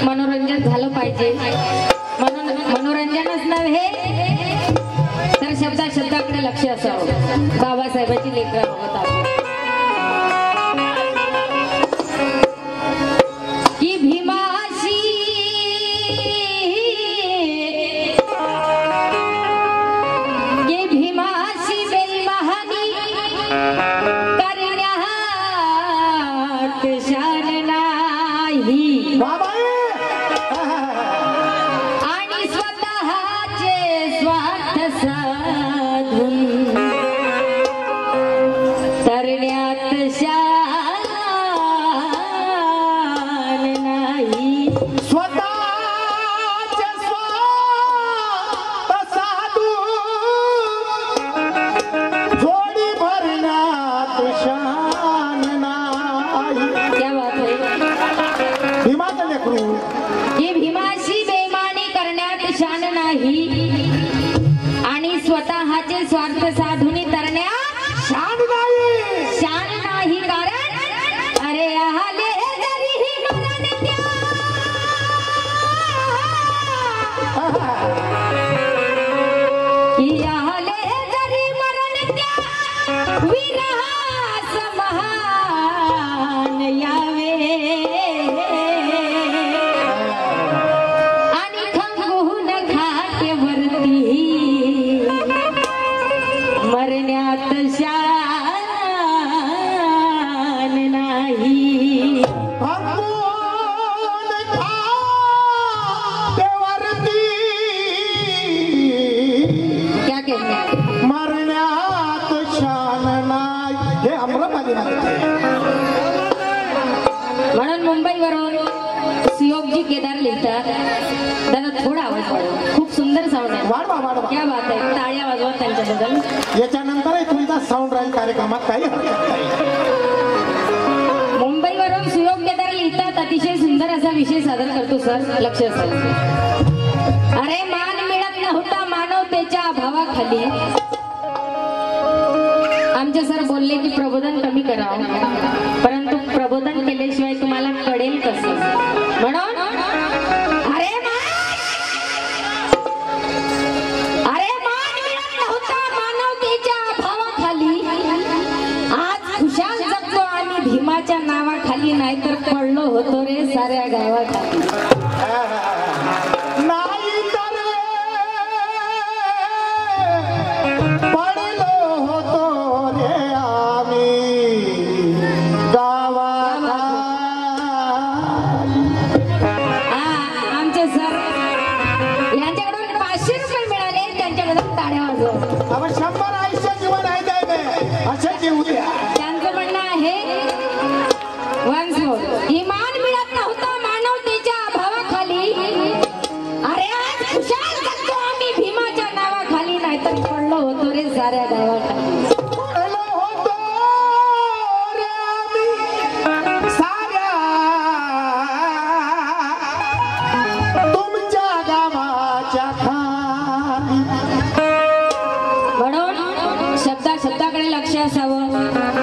मनोरंजन झालं पाहिजे। मनोरंजनच नव्हे तर शब्दाकडे लक्ष असावं। बाबासाहेबांची लेकरं आहोत आपण। की भीमाशी बेईमानी करण्यात शान नाही आणि स्वतःचे स्वार्थ साधून तरण्यात शान नाही। स्वतःचे स्वार्थ साधून जोडी भरण्यात शान नाही। क्या बात है। भीमाचं लेकरू ही भीमाशी बेईमानी करण्यात शान नाही आणि स्वतःचे स्वार्थ साधून तरण्यात शान नाही। शान नाही कारण अरे आले जरी ही मरण द्या की आले जरी मरण द्या विरहास महान यावे आणि खंगून घाटेवरती मरण्यात शान नाही। अंबून घाटेवरती क्या कहते हैं? मरण्यात शान नाही। हे अमरावती म्हणून मुंबईवरून सुयोगजी केदार लिहितात। दादा थोडा आवाज वाढवा। खूप सुंदर साऊंड आहे। वाढवा वाढवा। क्या बात आहे। टाळ्या वाजवा त्यांच्याबद्दल। याच्यानंतरही तुमचा साऊंड राहील कार्यक्रमात काही मुंबईवरून सुयोग केदार लिहितात। अतिशय सुंदर असा विषय सादर करतो सर, लक्ष असेल। अरे मान मिळत नव्हता मानवतेच्या अभावाखाली। आमचे सर बोलले की प्रबोधन कमी करावं, परंतु प्रबोधन केल्याशिवाय तुम्हाला कळेल कसं। म्हणून अरे मान मिळत नव्हता मानवतेच्या अभावाखाली। आज खुशाल जगतो आम्ही भीमाच्या नावाखाली, नाहीतर पडलो होतो रे साऱ्या गावाखाली। नाही तर पडलो होतो रे आम्ही गावाखाली। आमचे सर यांच्याकडून 500 रुपये मिळाले, त्यांच्याकडून टाळ्या वाजवा। अब 100 आयुष्य जीवन आहे द्यायचे असे जीव द्या। त्यांचं म्हणणं आहे वन्स मोर, इमान मिळत नव्हता मानवतेच्या अभावाखाली। अरे आज खुशाल जगतो आम्ही भीमाच्या नावाखाली, नाहीतर पडलो होतो रे साऱ्या गावाखाली। पडलो होतो रे आम्ही साऱ्या तुमच्या गावाच्या खाली। म्हणून शब्दाकडे लक्ष असावं।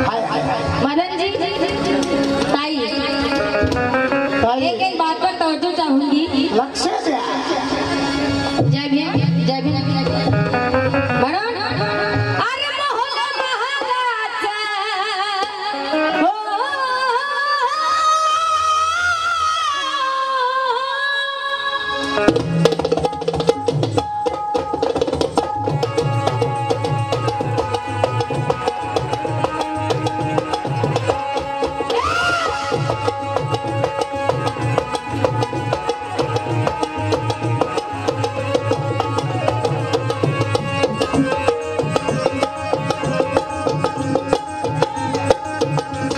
हाय हाय हाय मदनजी ताई ताई, एक बात पर तवज्जो चाहूंगी। लक्ष द्या। जय भीम जय भीम। म्हणून अरे मोहन महागाचा हो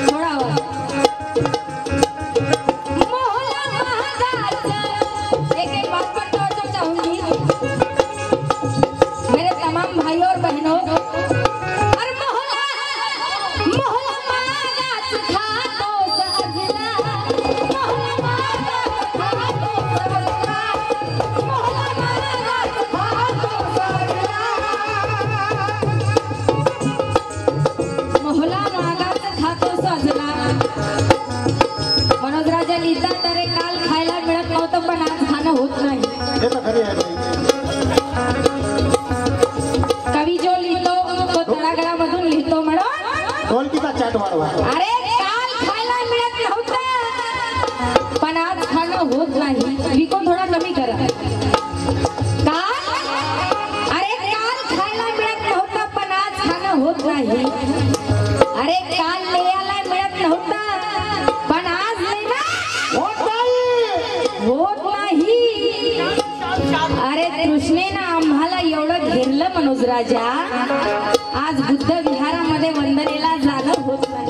थोडा आवाज। मोहन महागाचा एक बात पर खाणं होत नाही. हे तर खरी आहे बाई. कवी जो लिहितो तो तळागाळामधून लिहितो म्हणून ढोलकीचा चाट वाढवा. अरे काल खायला मिळत नव्हतं पण आज खाणं होत नाही. विको थोडा कमी करा. अरे काल खायला मिळत नव्हतं पण आज खाणं होत नाही. अरे काल लेयाला मिळत नव्हतं पण आज लेणं होत नाही. अरे कृष्णेनं आम्हाला एवढं घेरलं मनोज राजा, आज बुद्ध विहारामध्ये वंदनेला जाणं होत नाही.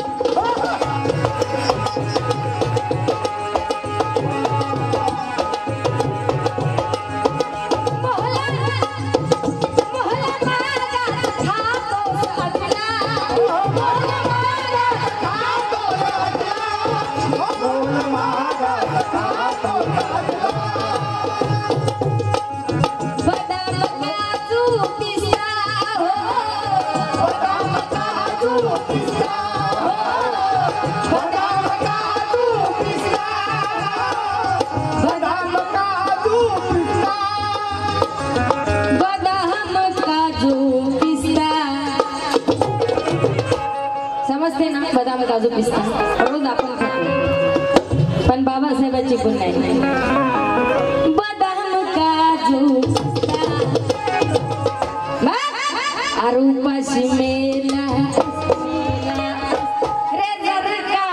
समजते ना, बदाम काजू पिस्ता रोज आपण खातो पण बाबासाहेबांची पण नाही. बदाम काजू अरूपाशी मेला रे जरका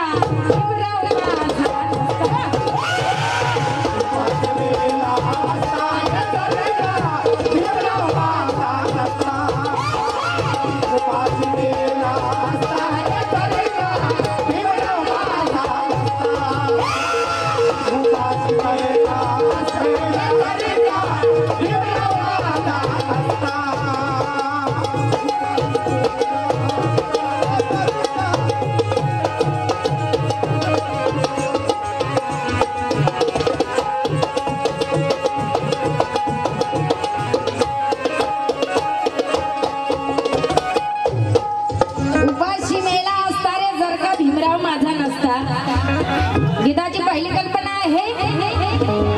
गीताची पहिली कल्पना आहे,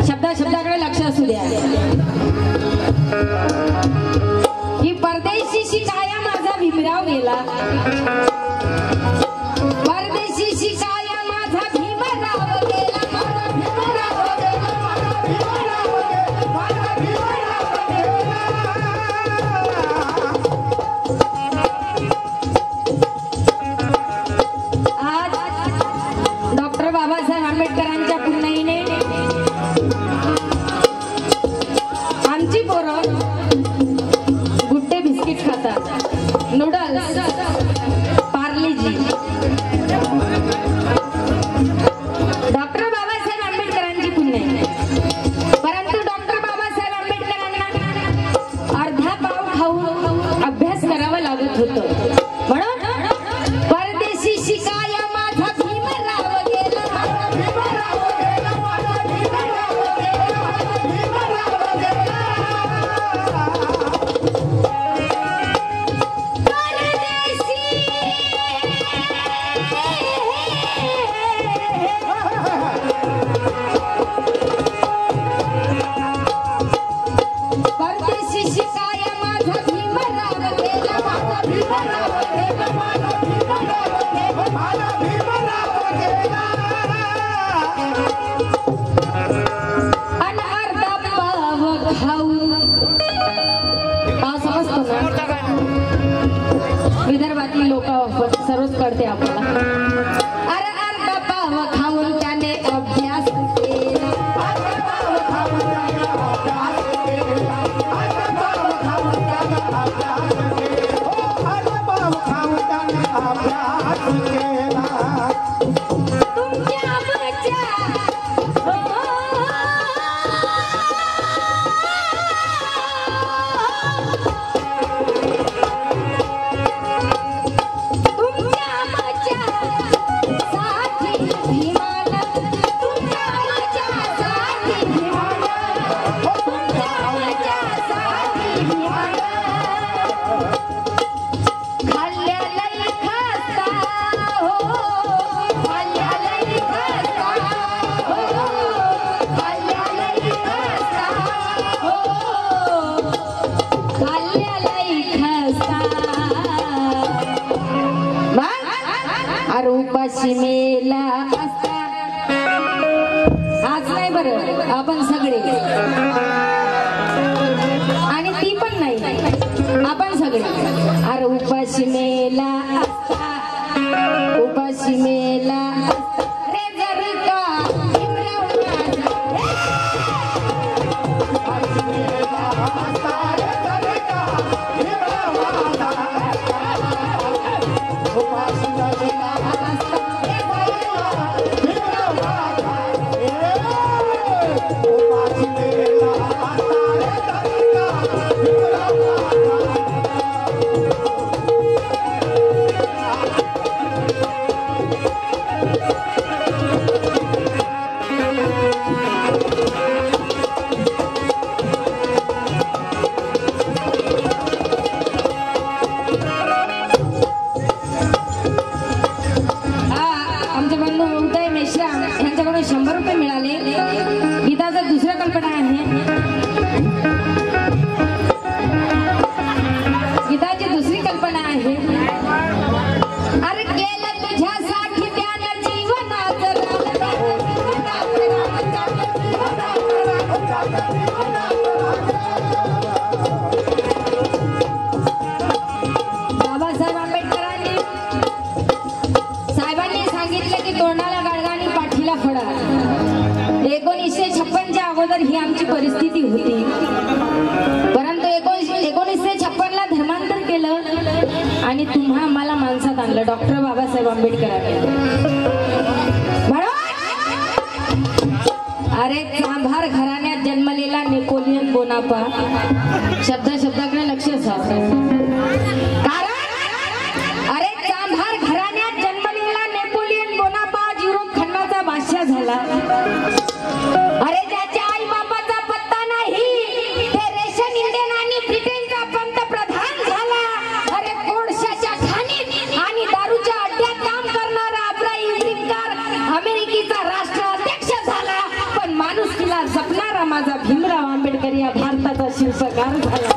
शब्दाकडे लक्ष असू द्या, की परदेशी शिकाया माझा भीमराव गेला. परदेशी शिकाया माझा भीमराव गेला. बाबासाहेब आंबेडकरांच्या पुण्याईने आमची पोरं गुड्डे बिस्किट खातात, नूडल्स, पार्लेजी. डॉक्टर बाबासाहेब आंबेडकरांची पुण्याई, परंतु डॉक्टर बाबासाहेब आंबेडकरांना अर्धा पाव खाऊन अभ्यास करावा लागत होतं. म्हणून परदेशी शिकाया माझा भीमराव गेला. परदेशी शिकाया माझा भीमराव गेला. अन अर्धा पाव खाऊन पाव समजतो ना, विदर्भातली लोक सर्वच कळते आपल्याला. अरे अर्धा पाव खाऊन त्याने अभ्यास केला. बरं आपण सगळे आणि ती पण नाही आपण सगळे. अरे उपाशी मेला उपाशी मेला रे जर का यांच्याकडून 100 रुपये मिळाले. गीताचा दुसरा कल्पना आहे. गीताची दुसरी कल्पना आहे. अरे केलं तुझ्यासाठी त्यानं जीवनाचं बाबासाहेब आंबेडकरांनी साहेबांनी सांगितलं की तोंडाला गाडगा आणि पाठीला फडा. 1956च्या अगोदर ही आमची परिस्थिती होती. परंतु 1956ला धर्मांतर केलं आणि तुम्हा आम्हाला माणसात आणलं डॉक्टर बाबासाहेब आंबेडकरांनी. अरे चांभार घराण्यात जन्मलेला नेपोलियन बोनापा शब्दाकडे लक्ष असावं. अरे चांभार घराण्यात जन्मलेला नेपोलियन बोनापार्ट युरोप खंडाचा बादशाह झाला. अरे ज्याच्या आई बापाचा पत्ता नाही ते रेशन इंडियन आणि ब्रिटनचा पंतप्रधान झाला. अरे कोळशाच्या खाणीत आणि दारूच्या अड्ड्यात काम करणारा अब्राहिम लिंकन अमेरिकेचा राष्ट्राध्यक्ष झाला. पण माणुसकीला जपणारा माझा भीमराव आंबेडकर या भारताचा शिल्पकार झाला.